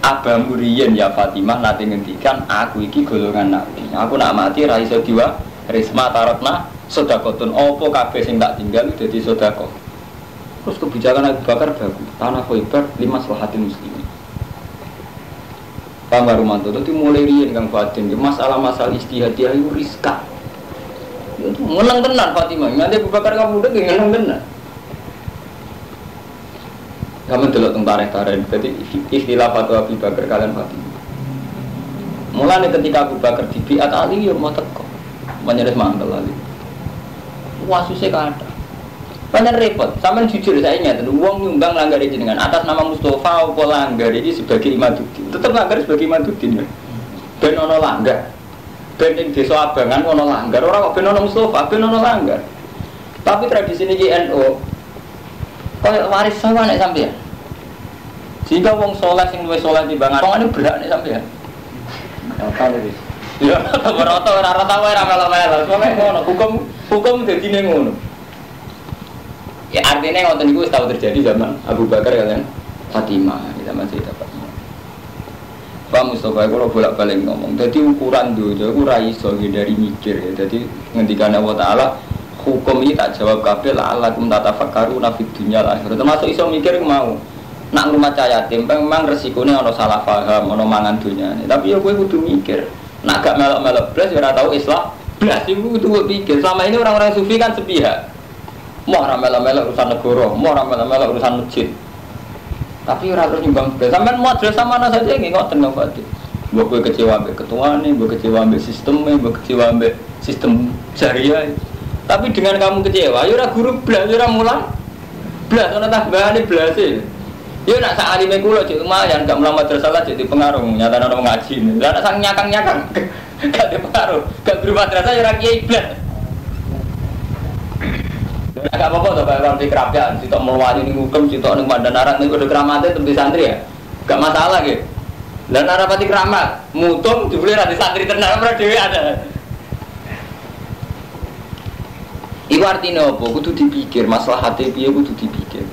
Abang Muriyen ya Fatimah nate ngendikan aku iki golongan nabi. Aku nak mati ra iso diwa risma tarakna sedekatun opo kabeh sing tak tinggal dadi sedekah. Terus kebijakan Abu Bakar bagus. Tanah Khaybar li maslahatil muslimin. Paham Rumanto, itu mulai rian Kang Fadin, masalah-masalah istihadiyah itu riskan. Itu Menang tenan Fatimah. Nanti Abu Bakar kamu udah menang tenan. Kamu delok teng tarikh-tarikh. Jadi istilah fatwa Abu Bakar kalian Fatimah. Mulane ketika Abu Bakar di biat Ali yo mau teko. Menyeres mantel Ali. Wasuse kada. Panen repot. Sampeyan jujur saya ingat, wong nyumbang langgar jenengan atas nama Mustafa apa langgar iki sebagai Imaduddin. Tetep langgar sebagai Imaduddin. Ben ono langgar. Ben ing desa Abangan ono langgar, ora kok ben ono Mustafa, ben ono langgar. Tapi tradisi niki NU koyo waris sama nek sampeyan. Jika wong saleh sing luwih saleh timbangan wong ane berak nek sampeyan. Apa iki? Ya, rata-rata ora wae ra melo-melo. Soale ngono, hukum dadine ngono. Ya artinya ngoten niku wis tau terjadi zaman Abu Bakar kalian Fatimah, zaman Sayyidah Fatimah. Pak Mustafa kalau bolak-balik ngomong, jadi ukuran dojo iku ra iso dari mikir ya. Jadi ngendikane Allah Taala hukum ini tak jawab kabeh la'allakum tatafakkaruna fid dunya akhir. Termasuk iso mikir mau. Nak rumah cah yatim memang resikone ana salah paham, ana mangan dunyane. Tapi ya kowe kudu mikir. Nak gak melok-melok blas ya ora tau Islam. Blas iku kudu pikir. Selama ini orang-orang sufi kan sepihak. Mau ramel-ramel urusan negara, mau ramel-ramel urusan masjid. Tapi ora terus nyumbang blas. Sampeyan madrasah mana saja nggih ngoten nggih Pak. Mbok kowe kecewa mbek ketuane, mbok kecewa mbek sisteme, mbok kecewa mbek sistem syariah. Tapi dengan kamu kecewa, ya ora guru blas, ya ora mulang. Blas ana tambahane blase. Ya nak sak alime kula cek lumayan gak mulang madrasah lah jadi pengaruh nyata ana ngaji. Lah nak sang nyakang-nyakang gak pengaruh, gak guru madrasah ya ora kiai blas. Agak apa-apa tuh orang di kerajaan, sitok melwati ning hukum, sitok ning Pandanaran niku udah keramatnya tembe santri ya. Gak masalah gitu. Lah narapati keramat, mutung dibeli ra di santri tenan ora dhewe ada. Iku artine apa? Kudu dipikir, maslahate piye kudu dipikir.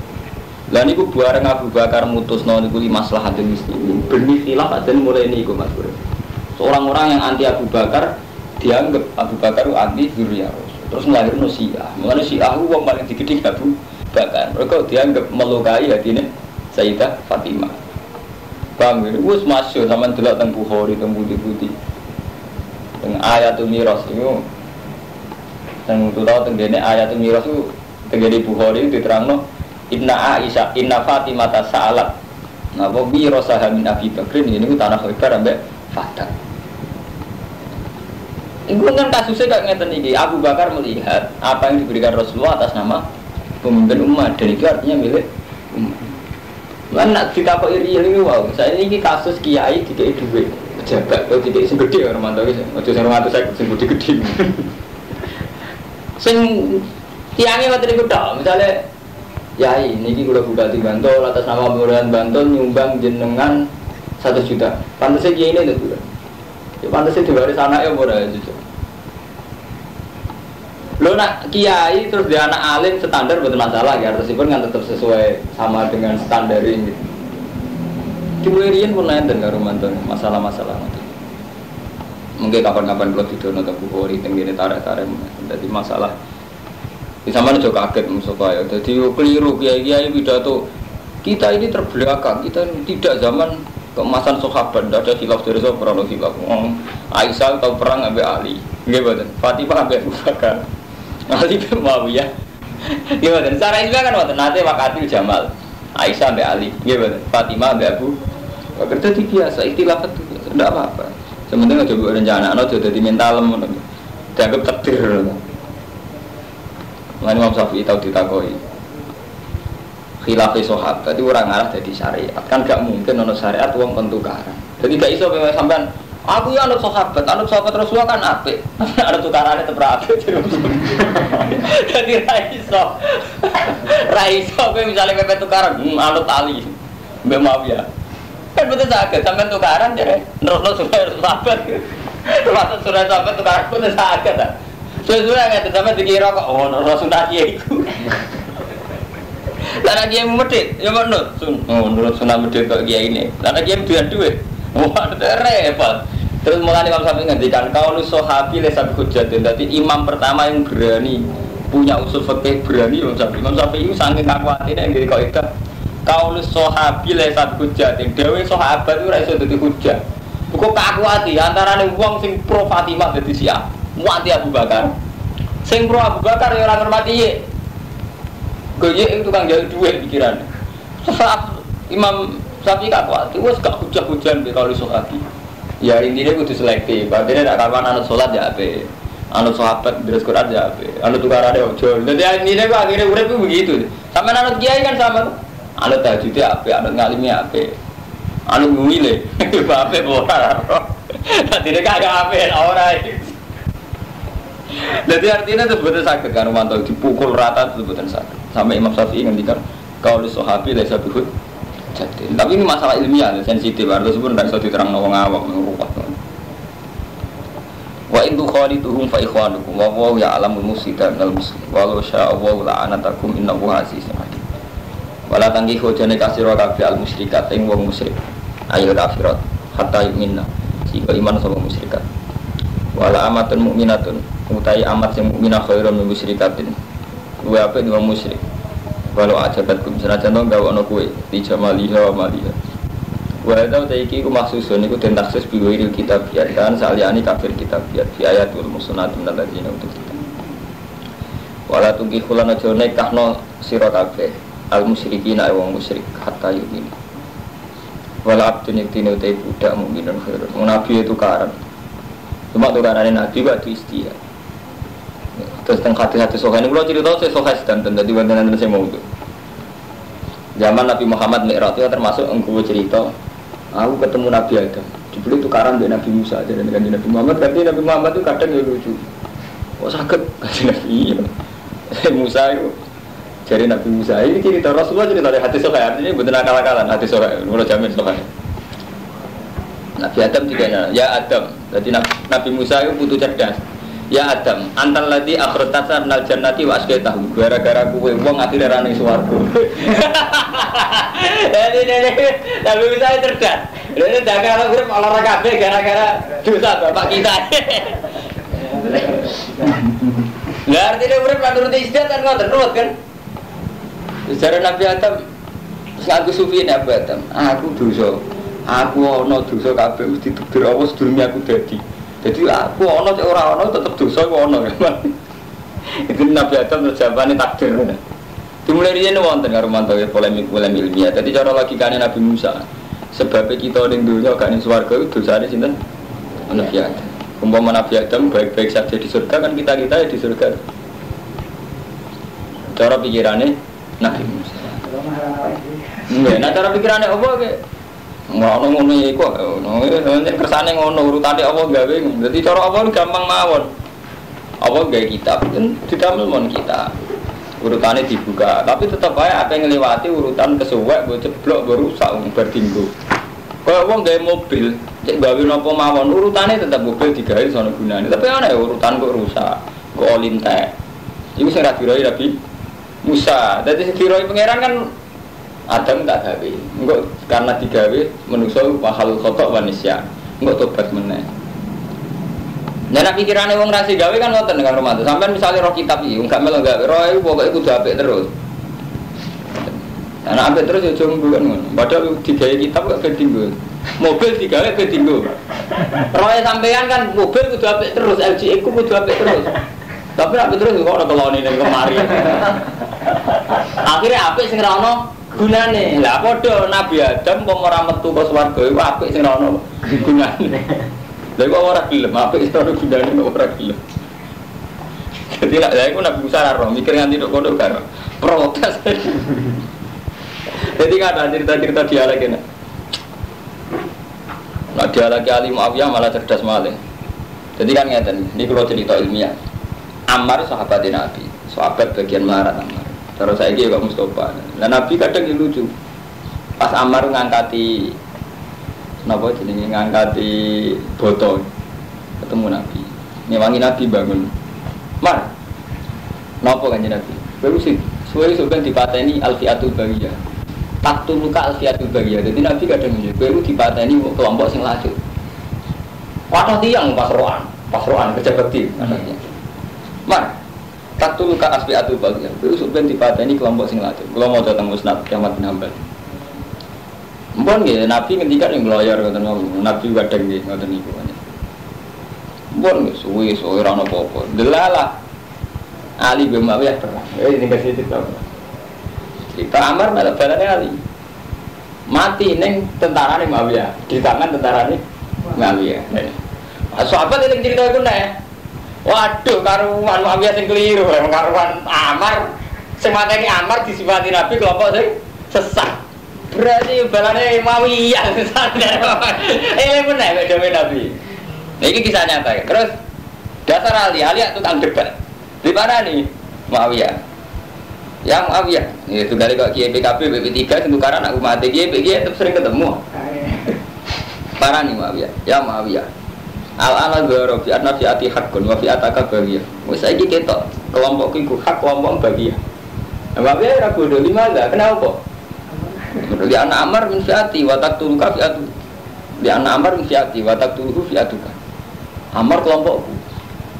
Lah niku bareng Abu Bakar mutusno niku li maslahate muslimin. Benih khilaf aden mulai niku Mas Bro. Orang-orang yang anti Abu Bakar dianggap Abu Bakar anti dzurriyyah. Terus melahirkan Syiah. Mengenai Syiah itu orang paling digedhe Abu Bakar. Mereka dianggap melukai hatinya Sayyidah Fatimah. Paham ya? Wes masyhur sampean delok teng Bukhari teng putih-putih. Teng ayatul miras itu teng tau teng dene ayatul miras itu teng Bukhari diterangno inna Aisyah inna Fatimah tasa'alat. Nah, bi rasaha min Abi Bakrin ini ku tanah Khaibar ambek Fadak. Itu kan kasusnya kayak ngeten iki. Abu Bakar melihat apa yang diberikan Rasulullah atas nama pemimpin umat dan itu artinya milik umat. Lan nak ditakoki iri wow. Saya ini kasus kiai dikei dhuwit pejabat atau dikei sing gedhe orang mantau iki. Aja sing 200 sing gedhe-gedhe. Sing tiange ngoten niku tok. Misale yai niki kula buka di Bantul atas nama Kelurahan Bantul nyumbang jenengan 1 juta. Pantese kiai ini itu. Ya pantasnya diwaris anaknya ora jujur. Lo nak kiai terus dia anak alim standar betul masalah ya, tersebut kan tetap sesuai sama dengan standar ini. Dimulaiin pun nenten karo mantan masalah-masalah nanti. Mungkin kapan-kapan kalau tidur nonton Bukhari tenggine tarik-tarik jadi masalah. Di sana juga kaget Mustafa ya. Jadi keliru kiai-kiai pidato. Kita ini terbelakang, kita tidak zaman keemasan sahabat, tidak ada khilaf dari sahabat, ada khilaf. Aisyah tahu perang ambil Ali, gimana? Fatimah ambil Abu Bakar, Ali bin Muawiyah, gimana? Secara Islam kan waktu nanti wakatil Jamal, Aisyah ambil Ali, gimana? Fatimah ambil Abu Bakar. Jadi biasa, istilah itu tidak apa-apa. Sementara coba rencana, ada jadi mental, dianggap takdir. Mengenai Imam Syafi'i tahu ditakoi. Khilafah sahabat, jadi orang arah jadi syariat kan gak mungkin ada syariat uang pentukaran. Jadi gak iso memang sampean aku ya anut sahabat Rasulullah kan apik. Ada tukarannya tetap apik. Jadi ra iso kowe misale pepe tukaran anut Ali mbek Muawiyah. Kan betul saged sampean tukaran jare nerusno sahabat. Termasuk surah sahabat tukaran betul saged ta. Sesuai ngene sampean dikira kok Rasulullah iku. Karena dia medit, ya menurut menurut sunnah medit kok dia ini. Karena dia duit, wah repot. Terus mulai Imam Syafi'i ngendikan kalau sahabi lesa hujjatin. Jadi imam pertama yang berani punya usul fikih berani Imam Syafi'i. Imam Syafi'i itu saking kakuatinnya yang kau itu. Kalau sahabi lesa hujjatin, dewe sahabat itu raiso jadi hujjah. Bukan kakuati antara nih uang sing pro Fatimah jadi Syiah, muati Abu Bakar. Sing pro Abu Bakar ya ora ngurmati ye. Goye itu tukang jaluk duit pikiran. Imam Syafi'i gak kuat, wes gak hujah-hujan be kalau sahabat. Ya intinya kudu selektif. Artinya nek kawan anut salat ya ape. Anut sahabat terus Quran ya ape. Anut tukarane ojo. Dadi intinya kok akhirnya urip ku begitu. Sampe anut kiai kan sama. Anut tahajud ya ape, anut ngalimi ape. Anut ngile. Ape ora. Dadi nek gak ape ora. Jadi artinya itu betul sakit kan mantau dipukul rata itu betul sakit. Sampai Imam Syafi'i ngendikan kalau sahabi laisa bihud. Jadi, tapi ini masalah ilmiah, sensitif. Harus pun tidak bisa diterang nawang awam merupakan. Wa intu khalituhum fa ikhwanukum wa huwa ya'lamul mufsida minal muslim. Walau syaa Allahu la'anatakum innahu azizun hakim. Wala tangkihu jane kasira kabeh al musyrikat ing wong musyrik. Ayil kafirat hatta yu'minna. Sehingga iman sama musyrikat. Wala amatun mu'minatun utai amat sing mukminah khairun min musyrikatin. Kuwi apa di wong musyrik. Walau ajabatkum senajan to gawe ana kowe di jamaliha wa maliha. Wa hadza taiki ku maksusun iku den taksis biwiri kitab ya kan saliyane kafir kitab ya fi ayatul musnad min alladzina utul kitab. Wala tungki khulana jone kahno sira kabeh al musyrikin wong musyrik hatta yumin. Wala abdun yaktine utai budak mukminun khairun. Nabi itu karan. Cuma tukarane nabi wa istia. Terus tentang hati-hati sohain, kalau cerita saya sohain dan tadi wanita saya mau itu. Zaman Nabi Muhammad Mi'raj itu termasuk engkau cerita, aku ketemu Nabi Adam. Dibeli tukaran dengan Nabi Musa aja dengan Nabi Muhammad. Tapi Nabi Muhammad itu kadang ya lucu. Kok sakit kasih Nabi Musa itu. Jadi Nabi Musa ini cerita Rasulullah cerita dari hati sohain. Artinya benar akal-akalan hati sohain. Mulai jamin sohain. Nabi Adam juga ya Adam. Jadi Nabi Musa itu butuh cerdas. Ya Adam, antal ladzi akhrajtana minal jannati wa asqaitahu. Gara-gara kowe wong akhire ra ning swarga. Jadi Nabi Musa cerdas. Dene dagang urip ora kabeh gara-gara dosa bapak kita. Lah artine urip lan nuruti istiadat kan ngoten terus kan. Sejarah Nabi Adam ngaku sufi Nabi Adam, aku dosa. Aku ana dosa kabeh mesti ditakdir Allah sedurunge aku dadi. Jadi aku ono cek ora ono tetep dosa ku ono kan. Itu Nabi Adam terjawabane takdir. Dimulai riyen wonten karo mantu polemik ilmiah. Jadi cara logikane Nabi Musa. Sebab kita ning dunya gak ning swarga itu dosane sinten? Nabi Adam. Umpama Nabi Adam baik-baik saja di surga kan kita ya di surga. Cara pikirane Nabi Musa. Nah cara pikirane apa ke? Ngono iku nek kersane ngono urutane apa gawe. Dadi cara apa gampang mawon. Apa gawe kitab kan didamel mon kita. Urutane dibuka, tapi tetep ae akeh ngliwati urutan kesuwek mbok ceblok mbok rusak bar dinggo. Kaya wong gawe mobil, cek gawe napa mawon urutane tetep mobil digawe sono gunane. Tapi ana urutan kok rusak, kok olintek. Iku sing ra dirai Nabi Musa. Dadi sing dirai pangeran kan Adam tak gawe, enggak karena digawe manusia mahal kotok manusia, enggak tobat meneh. Nek pikirane wong rasi gawe kan ngoten kan Romanto. Sampai misalnya roh kitab iki enggak melo gawe, roh iku pokoke kudu apik terus. Ana apik terus yo jong kan ngono. Padahal digawe kitab kok kedinggo. Mobil digawe kedinggo. Roe sampean kan mobil kudu apik terus, LG ku kudu apik terus. Tapi apik terus kok ana kelone ning kemari. Akhirnya apik sing ra ono gunane. Lah padha Nabi Adam kok ora metu ke swarga iku apik sing ono gunane. Lha kok ora gelem apik sing ono gunane kok ora gelem. Jadi lha iku Nabi Musa ora mikir nganti tok kono karo protes. Jadi kan ada cerita-cerita dialek ini. Nah dialek Ali Muawiyah malah cerdas maling. Jadi kan ngeten, ini kalau cerita ilmiah. Ammar sahabat Nabi, sahabat bagian melarat Ammar. Terus saya juga Mustafa. Nah Nabi kadang lucu. Pas Ammar ngangkati, napa jenenge ngangkati botol, ketemu Nabi. Ngewangi Nabi bangun. Mar, napa kanjeng Nabi? Baru sih, suwe sampeyan dipateni Alfiatul Bariyah. Taktu luka Alfiatul Bariyah. Jadi Nabi kadang ngene, baru dipateni kelompok sing lacut. Wadah tiang pasroan kerja bakti anaknya. Mar, taktu luka Alfiatul Bariyah. Baru sampeyan dipateni kelompok sing lacut. Kula mau datang Musnad Ahmad bin Hanbal. Mbon nggih Nabi ngendikan ing loyor ngoten Nabi kadang nggih ngoten niku. Mbon suwe ora ana apa-apa. Delalah Ali bin Muawiyah perang. Ini kasih cerita. Kita Amar malah balane Ali. Mati neng tentara nih Muawiyah, di tangan tentara nih Muawiyah. Sahabat yang cerita itu nih, waduh karuan Muawiyah yang keliru, karuan Amar, semata ini Amar disifati Nabi kelompok sing sesat. Berarti balane Muawiyah sadar. Ini benar beda Nabi. Nah, ini kisah nyata. Terus dasar Ali tukang debat. Di mana nih Muawiyah? Yang Muawiyah, itu kali kok Kiai PKB BP3 itu karena anak umat Kiai tetap sering ketemu. Parah nih Muawiyah, ya Muawiyah. Al-ana dzara fi an-nafiati haqqun wa fi ataka baghiyah. Wis saiki ketok kelompok iku hak kelompok baghiyah. Muawiyah ra bodoh limaza? Kenapa? Di anak Amar min fiati wa taqtuluka fiatu. Di anak Amar min fiati wa taqtuluhu fiatuka. Amar kelompokku.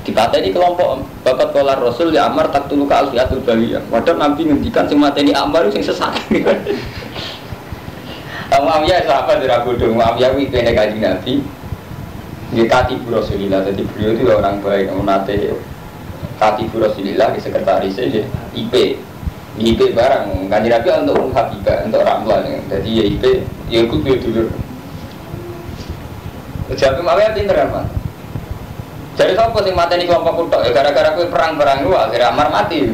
Dipateni kelompok bakat kolar Rasul ya Amar taqtuluka al-fiatul baghiyah. Padahal Nabi ngendikan sing mateni Amar sing sesat. Muawiyah sahabat ora bodoh. Muawiyah kuwi kene Kanjeng Nabi. Dia Katibu Rasulillah, jadi beliau itu orang baik, menate Katibu Rasulillah, sekretarisnya IP barang, Kanjeng Nabi untuk Habibah, untuk Ramlan, jadi ya IP, ya ikut dia dulu. Jadi Muawiyah pinter kan, jadi siapa sih mati di kelompok kutok, gara-gara kue perang itu akhirnya Amar mati.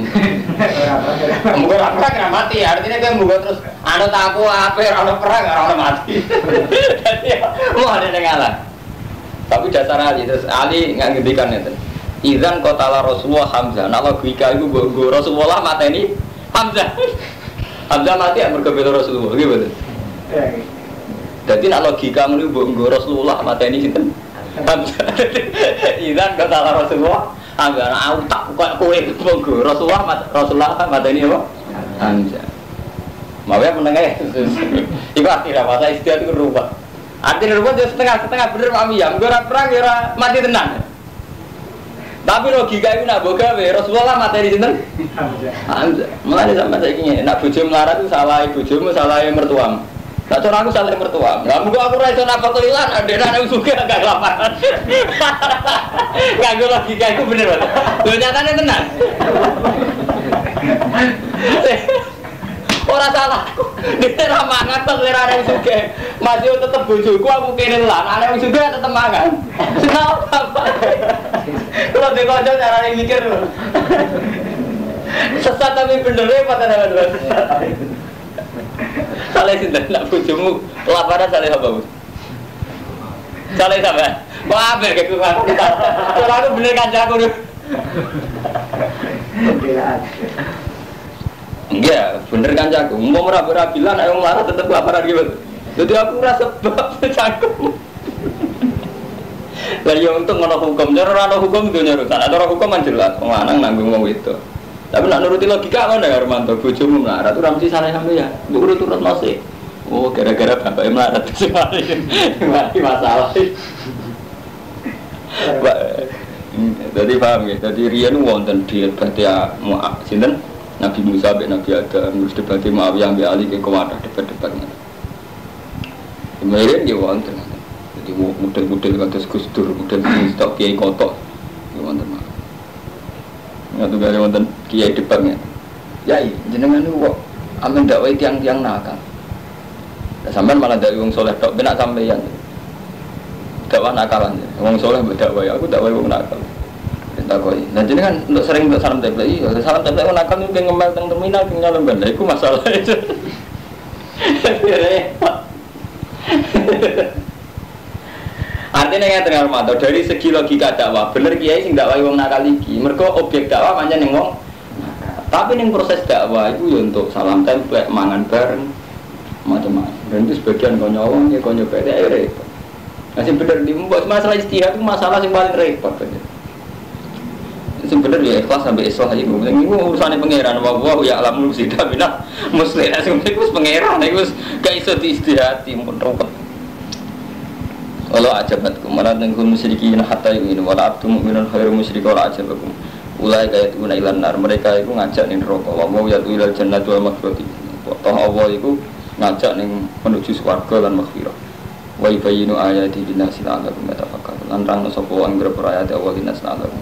Mungkin perang kena mati, artinya kan mungkin terus anu tahu apa, anu perang, anu mati. Jadi mau ada yang ngalah. Tapi dasar Ali, terus Ali nggak ngendikan itu. Izan kotala Rasulullah Hamzah, nalo gika itu gue Rasulullah mata ini Hamzah. Hamzah mati yang berbeda Rasulullah, gitu. Jadi nak logika menu gue Rasulullah mata ini gitu. Hamzah. Izan kotala Rasulullah Hamzah, aku tak kok kue gue Rasulullah mata ini apa? Hamzah. Mau ya menengah. Ibu artinya masa istilah itu berubah. Artinya ruwet dia setengah bener Pak Miyam, gue perang ya mati tenang. Tapi logika itu nak boga we Rasulullah mati di sini. Hamzah. Mulai sampai saya ingin nak bojo melarat itu salah bojomu, salah mertuamu. Nak cara aku salah mertuamu. Lah mugo aku ra iso napa kelilan, adek anak juga agak kelaparan. Enggak logika itu bener banget. Lho nyatane tenang. Orang salah, dia ramangan terlera yang suka, masih tetap bujuku aku kene lan, ada yang suka tetap mangan. Kenapa? Kalau dikocok cara yang mikir, sesat tapi bener repot ada. Salah sih nak bujumu, kelaparan salah apa bu? Salah siapa? Wah berke kuat. Kalau aku bener kancaku nih. Enggak, bener kan jago. Mau merabilan, ayo marah tetap kelaparan gitu. Jadi aku rasa sebab jago. Lagi untuk ngono hukum, cara hukum itu nyarusan. Ada hukum kan jelas, lanang nanggung mau itu. Tapi nak nuruti logika mana ya Romanto? Bojomu melarat, itu ramsi salah sampai ya. Urut masih. Oh, gara-gara bapaknya melarat itu mati masalah. Jadi paham ya. Jadi Rian wonten dia berarti ya mau sinten? Nabi Musa, Nabi Adam, harus debatnya Muawiyah, ambil alih ke Kewadah, debat-debatnya. Kemudian dia wonten, jadi model-model kata Gus Dur, model stok Kiai Kotok, dia wonten. Nggak tuh gak ada wonten Kiai debatnya. Ya, jenengan itu kok amin dakwah tiang-tiang nakal. Sampai malah dari wong soleh tok, benak sampeyan. Dakwah nakalan, wong soleh berdakwah, aku dakwah wong nakal. Takoi. Nah jadi kan untuk sering untuk salam template, iya salam template orang akan mungkin ngembal teng terminal tinggal lembar, itu masalah itu. Artinya yang tengah Romanto dari segi logika dakwah, bener kiai sing dakwah wong nakal iki, mergo objek dakwah pancen ning wong. Tapi ning proses dakwah itu ya untuk salam template, mangan bareng, macam-macam. Dan itu sebagian konyo wong ya konyo beda repot. Nah sing bener di masalah istihad itu masalah yang paling repot. Sebenarnya ya ikhlas sampai islah itu. Ini urusannya pangeran. Wah ya alam musida bina muslim. Sebenarnya itu pangeran. Itu gak iso diistihati pun rumput. Walau ajabatkum malah tengkul musyrikin hatta yu'minu wala abdu mu'minun khairu musyrik wala ajabakum. Ulai kaya itu ilan nar. Mereka itu ngajak ning neraka. Wa mau yatu ilal jannati wal maghfirati. Toh Allah itu ngajak ning menuju swarga lan maghfirah. Wa yubayyinu ayati linnasi la'allahum yatafakkarun. Lan rang sapa wong ayat Allah linnasi la'allahum